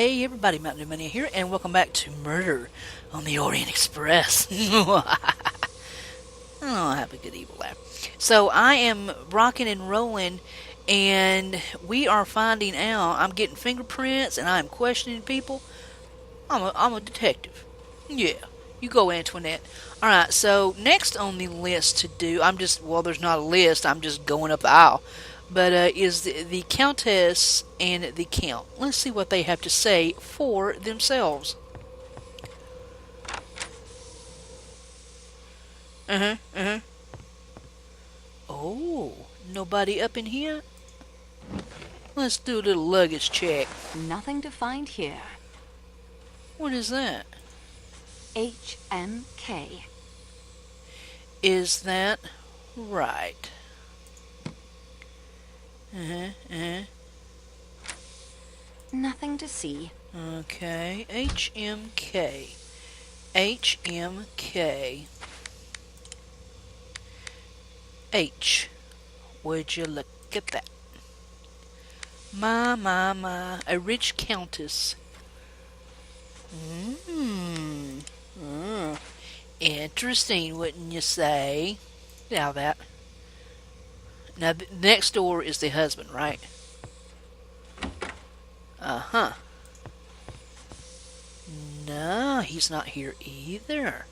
Hey everybody, Mountain Dew Mania here, and welcome back to Murder on the Orient Express. Oh, I have a good evil laugh. So I am rocking and rolling, and we are finding out. I'm getting fingerprints, and I'm questioning people. I'm a detective. Yeah, you go, Antoinette. All right. So next on the list to do, there's not a list. I'm just going up the aisle. But is the Countess and the Count. Let's see what they have to say for themselves. Uh huh. Uh huh. Oh, nobody up in here? Let's do a little luggage check. Nothing to find here. What is that? HMK. Is that right? Uh huh. Uh huh. Nothing to see. Okay. HMK. HMK. H. Would you look at that? My. A rich countess. Mmm. Interesting, wouldn't you say? Now that. Now, next door is the husband, right? Uh-huh. No, he's not here either.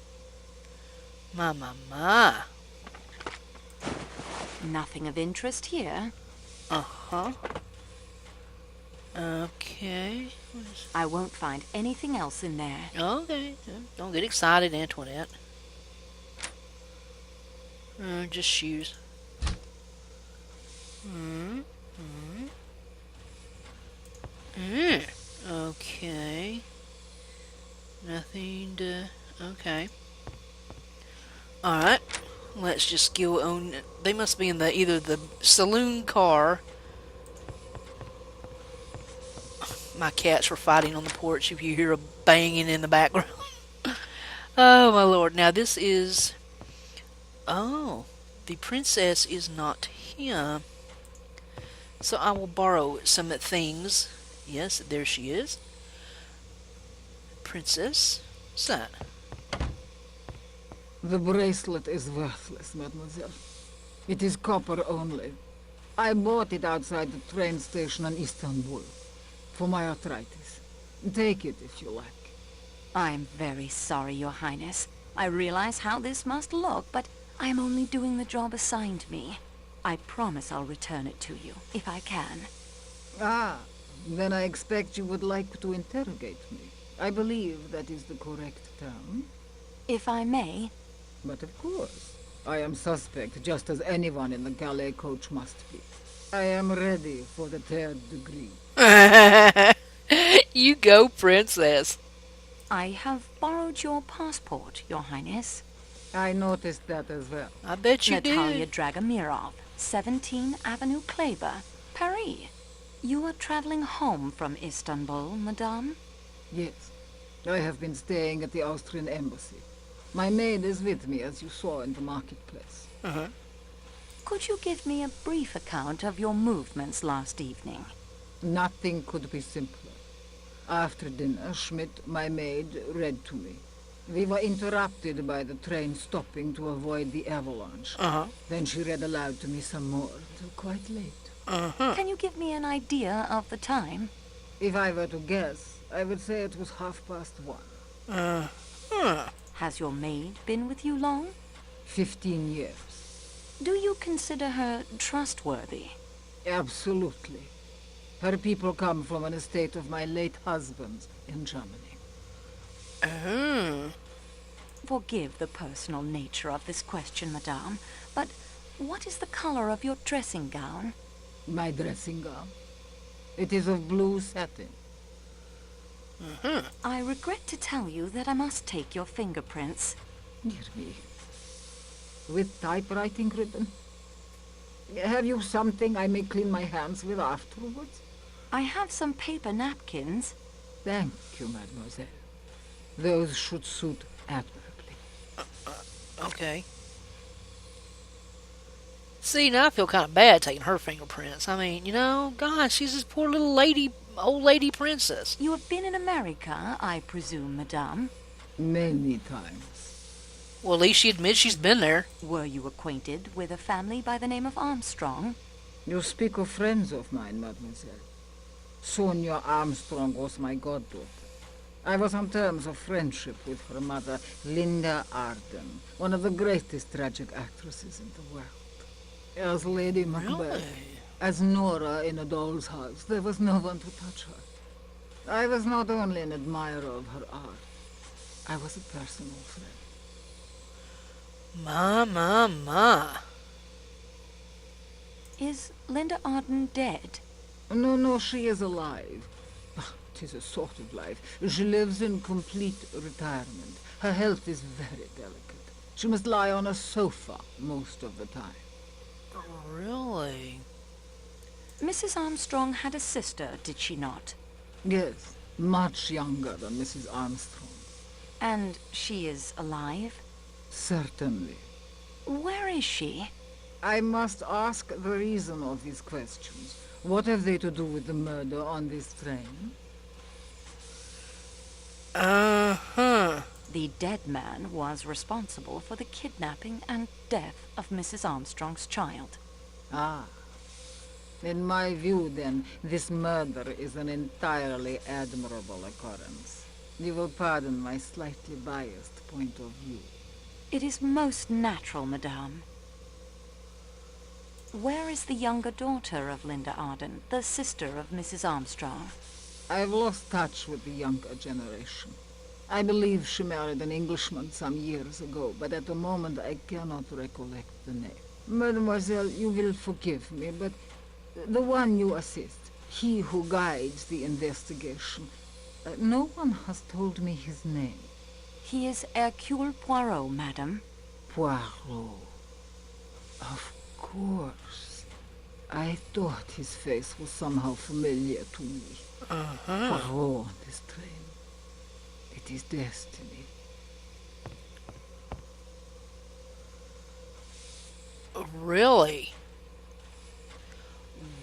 My. Nothing of interest here. Uh-huh. Okay. I won't find anything else in there. Okay. Don't get excited, Antoinette. Just shoes. Mm. Okay. Nothing to... Okay. Alright. Let's just go on... They must be in either the saloon car... My cats were fighting on the porch if you hear a banging in the background. Oh, my lord. Now, this is... Oh, the princess is not here. So I will borrow some things. Yes, there she is. Princess. What's that? The bracelet is worthless, mademoiselle. It is copper only. I bought it outside the train station in Istanbul. For my arthritis. Take it if you like. I'm very sorry, Your Highness. I realize how this must look, but I'm only doing the job assigned me. I promise I'll return it to you, if I can. Ah, then I expect you would like to interrogate me. I believe that is the correct term. If I may. But of course, I am suspect just as anyone in the Calais coach must be. I am ready for the third degree. You go, princess. I have borrowed your passport, Your Highness. I noticed that as well. I bet you Natalia did. Dragomirov, 17 Avenue Kleber, Paris. You are traveling home from Istanbul, madame? Yes, I have been staying at the Austrian embassy. My maid is with me, as you saw in the marketplace. Uh-huh. Could you give me a brief account of your movements last evening? Nothing could be simpler. After dinner, Schmidt, my maid, read to me. We were interrupted by the train stopping to avoid the avalanche. Uh-huh. Then she read aloud to me some more, till quite late. Uh-huh. Can you give me an idea of the time? If I were to guess, I would say it was 1:30. Has your maid been with you long? 15 years. Do you consider her trustworthy? Absolutely. Her people come from an estate of my late husband's in Germany. Forgive the personal nature of this question, madame, but what is the color of your dressing gown? My dressing gown. It is of blue satin. I regret to tell you that I must take your fingerprints. Dear me. With typewriting ribbon? Have you something I may clean my hands with afterwards? I have some paper napkins. Thank you, mademoiselle. Those should suit admirably. Okay. See, now I feel kind of bad taking her fingerprints. I mean, gosh, she's this poor little lady old lady princess. You have been in America, I presume, madame. Many times. Well, at least she admits she's been there. Were you acquainted with a family by the name of Armstrong? You speak of friends of mine, mademoiselle. Sonia Armstrong was my goddaughter. I was on terms of friendship with her mother, Linda Arden, one of the greatest tragic actresses in the world. As Lady Macbeth, Really? as Nora in A Doll's House, there was no one to touch her. I was not only an admirer of her art, I was a personal friend. My. Is Linda Arden dead? No, she is alive. Ah, 'tis a sort of life. She lives in complete retirement. Her health is very delicate. She must lie on a sofa most of the time. Really? Mrs. Armstrong had a sister, did she not? Yes, much younger than Mrs. Armstrong. And she is alive? Certainly. Where is she? I must ask the reason of these questions. What have they to do with the murder on this train? Uh-huh. The dead man was responsible for the kidnapping and death of Mrs. Armstrong's child. Ah. In my view, then, this murder is an entirely admirable occurrence. You will pardon my slightly biased point of view. It is most natural, madame. Where is the younger daughter of Linda Arden, the sister of Mrs. Armstrong? I've lost touch with the younger generation. I believe she married an Englishman some years ago, but at the moment I cannot recollect the name. Mademoiselle, you will forgive me, but the one you assist, he who guides the investigation, no one has told me his name. He is Hercule Poirot, madam. Poirot. Of course. I thought his face was somehow familiar to me. Poirot on this train. It is destiny. Really?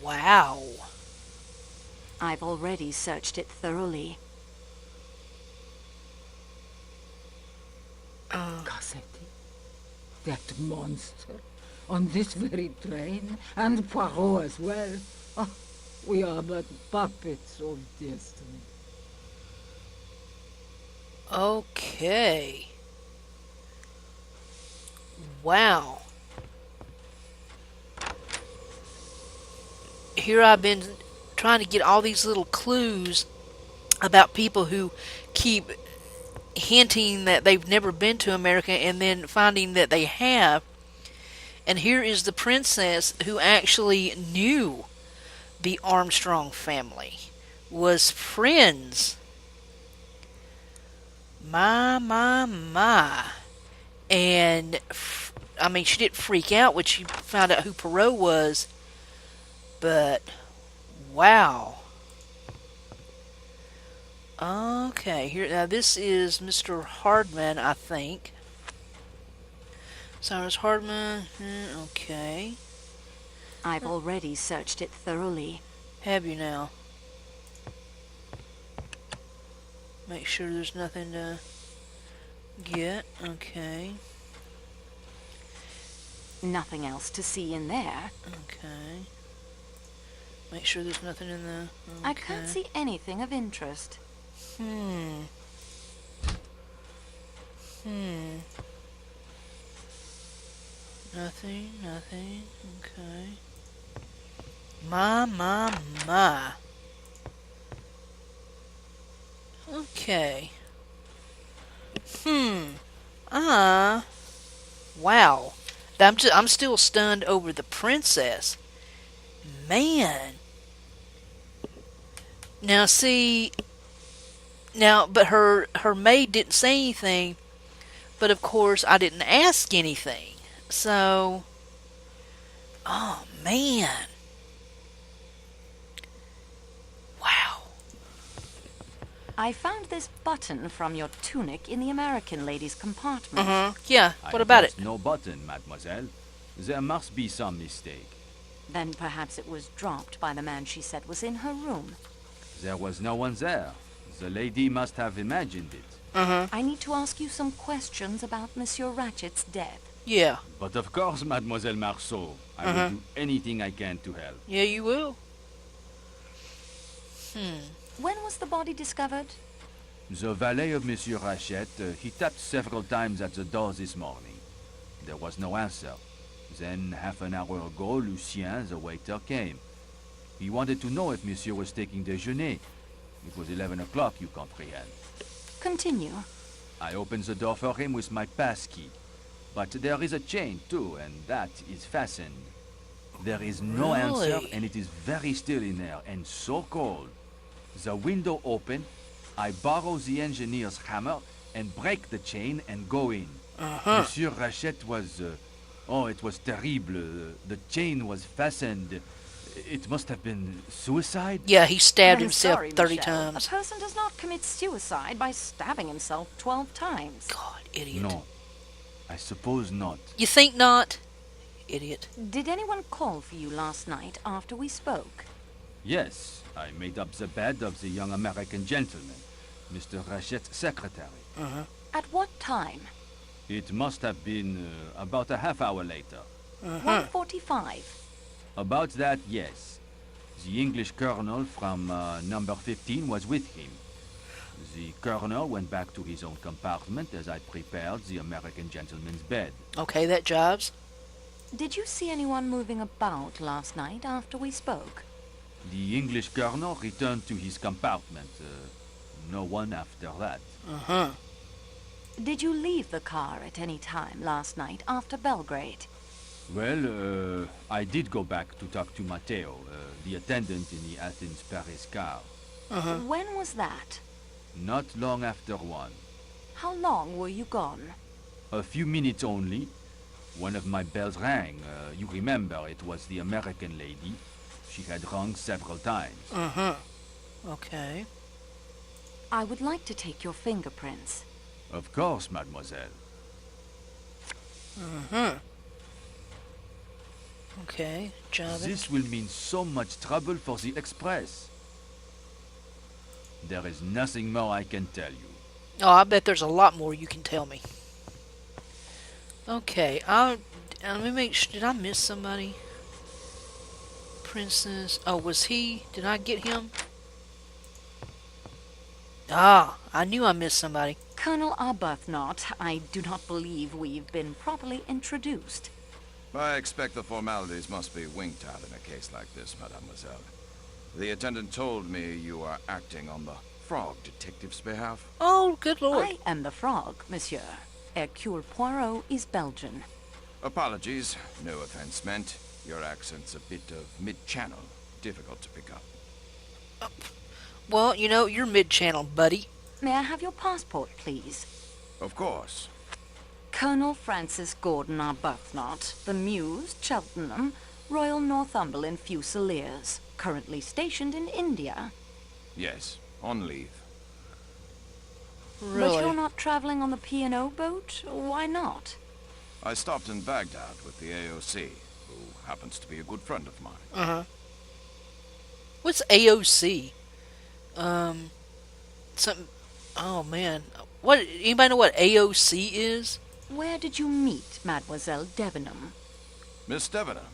Wow. I've already searched it thoroughly. Cassetti? That monster? On this very train? And Poirot as well? Oh, we are but puppets of destiny. Okay. Wow. Here I've been trying to get all these little clues about people who keep hinting that they've never been to America and then finding that they have. And here is the princess who actually knew the Armstrong family, was friends. My. And, I mean, she didn't freak out when she found out who Perot was, but, wow. Okay, here, now this is Mr. Hardman, I think. Cyrus Hardman, okay. I've already searched it thoroughly. Have you now? Make sure there's nothing to get, okay. Nothing else to see in there. Okay. Make sure there's nothing in the... Okay. I can't see anything of interest. Nothing, okay. My. Okay. Wow. I'm still stunned over the princess. Man. Now see, but her maid didn't say anything, but of course I didn't ask anything. So, oh man. Wow. I found this button from your tunic in the American lady's compartment. Yeah, what about it? No button, mademoiselle. There must be some mistake. Then perhaps it was dropped by the man she said was in her room. There was no one there. The lady must have imagined it. I need to ask you some questions about Monsieur Ratchet's death. Yeah. But of course, Mademoiselle Marceau, I will do anything I can to help. Yeah, you will. When was the body discovered? The valet of Monsieur Rachet, he tapped several times at the door this morning. There was no answer. Then, half an hour ago, Lucien, the waiter, came. He wanted to know if Monsieur was taking déjeuner. It was 11 o'clock, you comprehend. Continue. I opened the door for him with my pass key. But there is a chain, too, and that is fastened. There is no answer, Really? and it is very still in there, and so cold. The window open, I borrow the engineer's hammer, and break the chain, and go in. Monsieur Rachet was... it was terrible. The chain was fastened. It must have been suicide? Yeah, he stabbed I'm himself sorry, 30 Michelle. times. A person does not commit suicide by stabbing himself 12 times. God, idiot. No. I suppose not. You think not? Idiot. Did anyone call for you last night after we spoke? Yes, I made up the bed of the young American gentleman, Mr. Rachet's secretary. At what time? It must have been about a half hour later. 1:45. About that, yes. The English colonel from number 15 was with him. The colonel went back to his own compartment as I prepared the American gentleman's bed. Okay, that jives. Did you see anyone moving about last night after we spoke? The English colonel returned to his compartment. No one after that. Did you leave the car at any time last night after Belgrade? Well, I did go back to talk to Matteo, the attendant in the Athens-Paris car. When was that? Not long after 1. How long were you gone? A few minutes only. One of my bells rang. You remember, it was the American lady. She had rung several times. Okay. I would like to take your fingerprints. Of course, mademoiselle. Okay, jiving. This will mean so much trouble for the express. There is nothing more I can tell you. Oh, I bet there's a lot more you can tell me. Okay, let me make sure. Did I miss somebody? Princess. Oh, was he? Did I get him? Ah, I knew I missed somebody. Colonel Arbuthnot, I do not believe we've been properly introduced. I expect the formalities must be winked at in a case like this, mademoiselle. The attendant told me you are acting on the Frog Detective's behalf. Oh, good lord. I am the Frog, monsieur. Hercule Poirot is Belgian. Apologies, no offense meant. Your accent's a bit of mid-channel, difficult to pick up. Well, you know, you're mid-channel, buddy. May I have your passport, please? Of course. Colonel Francis Gordon Arbuthnot, the Mews, Cheltenham, Royal Northumberland Fusiliers, currently stationed in India. Yes, on leave. Really? But you're not traveling on the P&O boat? Why not? I stopped in Baghdad with the AOC, who happens to be a good friend of mine. What's AOC? Something. Oh man, what? Anybody know what AOC is? Where did you meet Mademoiselle Debenham? Miss Debenham,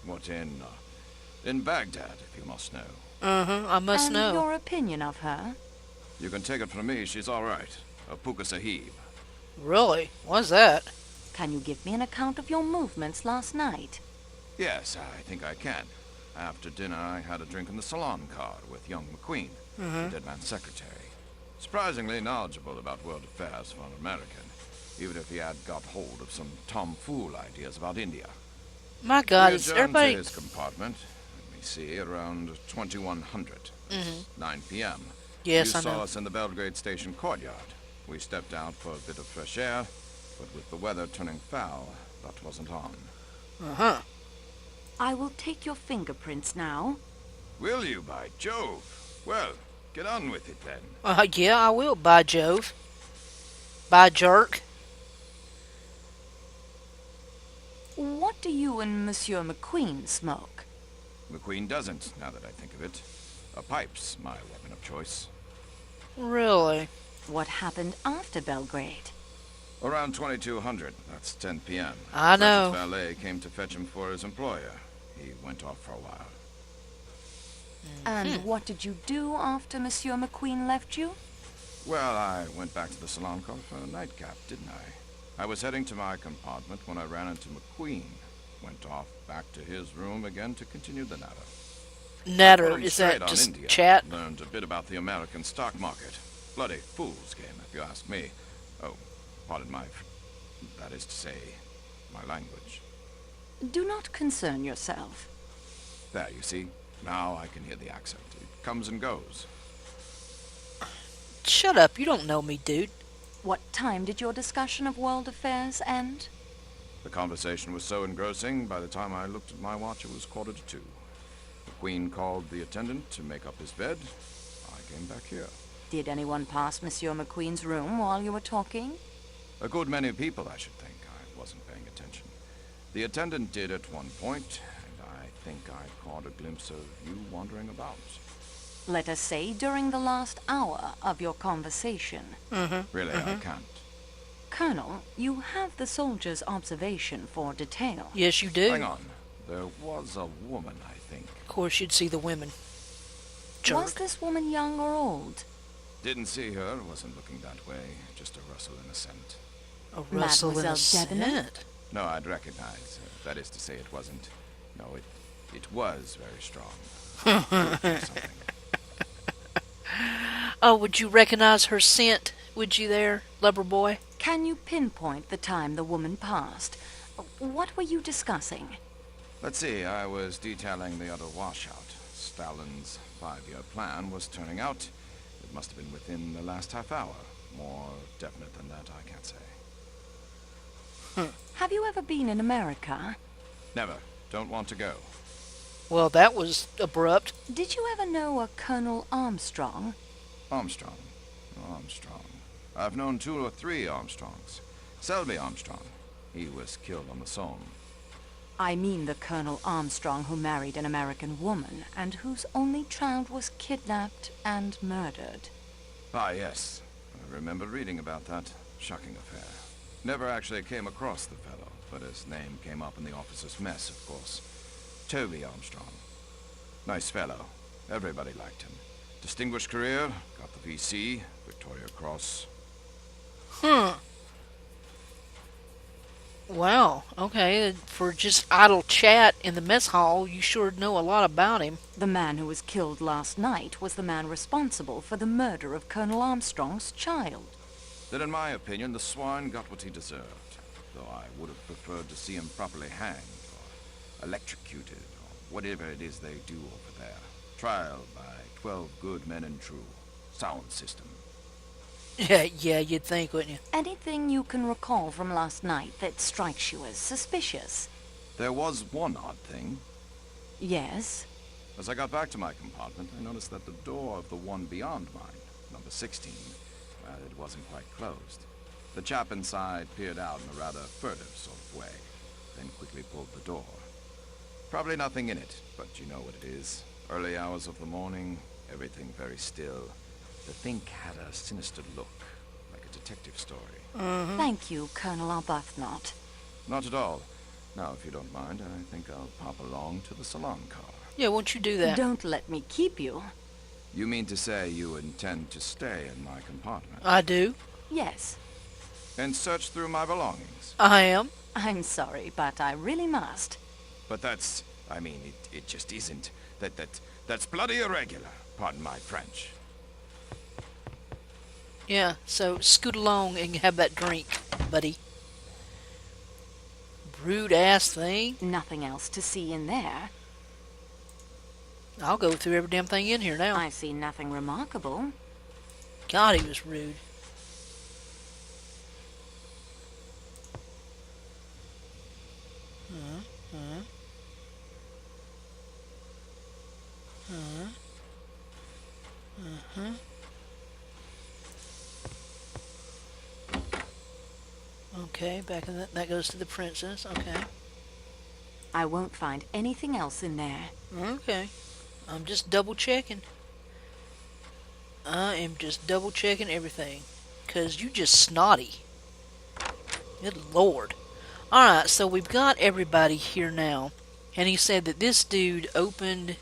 what in Baghdad, if you must know. I must and know. your opinion of her? You can take it from me, she's all right. A puka sahib. Really? What's that? Can you give me an account of your movements last night? Yes, I think I can. After dinner, I had a drink in the salon car with young McQueen, the dead man's secretary. Surprisingly knowledgeable about world affairs for an American, even if he had got hold of some tomfool ideas about India. My God, We is adjourned everybody? to his compartment, let me see, around 2100, 9 p.m. Yes, you I saw know. us in the Belgrade Station courtyard. We stepped out for a bit of fresh air, but with the weather turning foul, that wasn't on. I will take your fingerprints now. Will you, by Jove? Well, get on with it then. Yeah, I will. By Jove. By jerk. What do you and Monsieur McQueen smoke? McQueen doesn't, now that I think of it. A pipe's my weapon of choice. Really? What happened after Belgrade? Around 2200, that's 10 p.m. I know. Ratchet's valet came to fetch him for his employer. He went off for a while. And what did you do after Monsieur McQueen left you? Well, I went back to the salon car for a nightcap, didn't I? I was heading to my compartment when I ran into McQueen. Went off back to his room again to continue the natter. Put Natter, him is straight that on just India. chat? Learned a bit about the American stock market. Bloody fool's game, if you ask me. Oh, pardon that is to say, my language. Do not concern yourself. There, you see? Now I can hear the accent. It comes and goes. Shut up, you don't know me, dude. What time did your discussion of world affairs end? The conversation was so engrossing, by the time I looked at my watch, it was 1:45. The Queen called the attendant to make up his bed. I came back here. Did anyone pass Monsieur McQueen's room while you were talking? A good many people, I should think. I wasn't paying attention. The attendant did at one point, and I think I caught a glimpse of you wandering about. Let us say during the last hour of your conversation. Really, I can't. Colonel, you have the soldier's observation for detail. Yes, you do. Hang on. There was a woman, I think. Of course, you'd see the women. Jerk. Was this woman young or old? Didn't see her, wasn't looking that way. Just a rustle and a scent. A rustle and a Mademoiselle Debenham? scent. No, I'd recognize. That is to say, it wasn't. No, it was very strong. Something. Oh, would you recognize her scent? Would you there, lover boy? Can you pinpoint the time the woman passed? What were you discussing? Let's see, I was detailing the other washout. Stalin's 5-year plan was turning out. It must have been within the last half hour. More definite than that, I can't say. Have you ever been in America? Never. Don't want to go. Well, that was abrupt. Did you ever know a Colonel Armstrong? Armstrong. Armstrong. I've known 2 or 3 Armstrongs. Selby Armstrong. He was killed on the Somme. I mean the Colonel Armstrong who married an American woman and whose only child was kidnapped and murdered. Ah, yes. I remember reading about that. Shocking affair. Never actually came across the fellow, but his name came up in the officers' mess, of course. Toby Armstrong. Nice fellow. Everybody liked him. Distinguished career, got the VC, Victoria Cross. Wow, okay. For just idle chat in the mess hall, you sure know a lot about him. The man who was killed last night was the man responsible for the murder of Colonel Armstrong's child. Then in my opinion, the swine got what he deserved. Though I would have preferred to see him properly hanged, or electrocuted, or whatever it is they do over there. Trial by 12 good men and true. Sound system. Yeah, you'd think, wouldn't you? Anything you can recall from last night that strikes you as suspicious? There was one odd thing. Yes? As I got back to my compartment, I noticed that the door of the one beyond mine, number 16, well, it wasn't quite closed. The chap inside peered out in a rather furtive sort of way, then quickly pulled the door. Probably nothing in it, but you know what it is. Early hours of the morning, everything very still. The thing had a sinister look, like a detective story. Thank you, Colonel Arbuthnot. Not at all. Now, if you don't mind, I think I'll pop along to the salon car. Yeah, won't you do that? Don't let me keep you. You mean to say you intend to stay in my compartment? I do. Yes. And search through my belongings? I am. I'm sorry, but I really must. But that's... I mean, it just isn't. That's bloody irregular. Pardon my French. Yeah, so scoot along and have that drink, buddy. Rude ass thing. Nothing else to see in there. I'll go through every damn thing in here now. I see nothing remarkable. God, he was rude. Okay, back in that goes to the princess. Okay. I won't find anything else in there. Okay. I'm just double checking. I am just double checking everything. Because you just snotty. Good lord. Alright, so we've got everybody here now. And he said that this dude opened...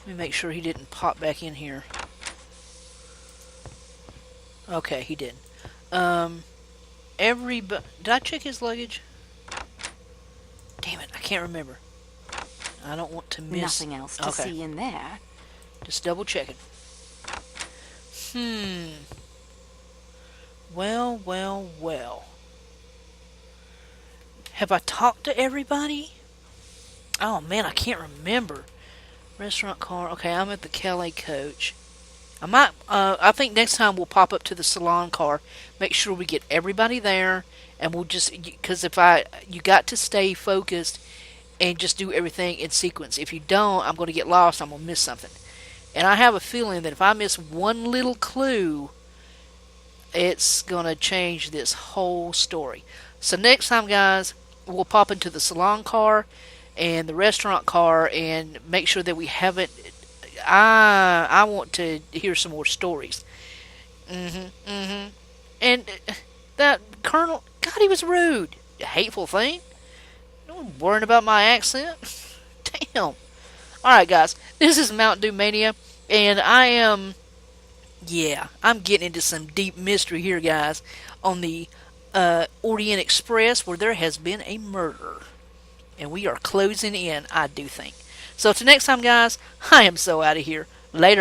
Let me make sure he didn't pop back in here. Okay, he did. Did I check his luggage? Damn it, I can't remember. I don't want to miss... Nothing else to see in there. Just double checking. Well, well, well. Have I talked to everybody? Oh man, I can't remember. Restaurant car. Okay, I'm at the Calais coach. I think next time we'll pop up to the salon car, make sure we get everybody there, and we'll just, because you got to stay focused and just do everything in sequence. If you don't, I'm going to get lost, I'm going to miss something. And I have a feeling that if I miss one little clue, it's going to change this whole story. So next time, guys, we'll pop into the salon car and the restaurant car and make sure that we haven't... I want to hear some more stories. And that Colonel, God, he was rude. A hateful thing. No one worrying about my accent. Damn. Alright, guys. This is Mountain Dew Mania. And I'm getting into some deep mystery here, guys. On the Orient Express, where there has been a murder. And we are closing in, I do think. So till next time, guys, I am so out of here. Later.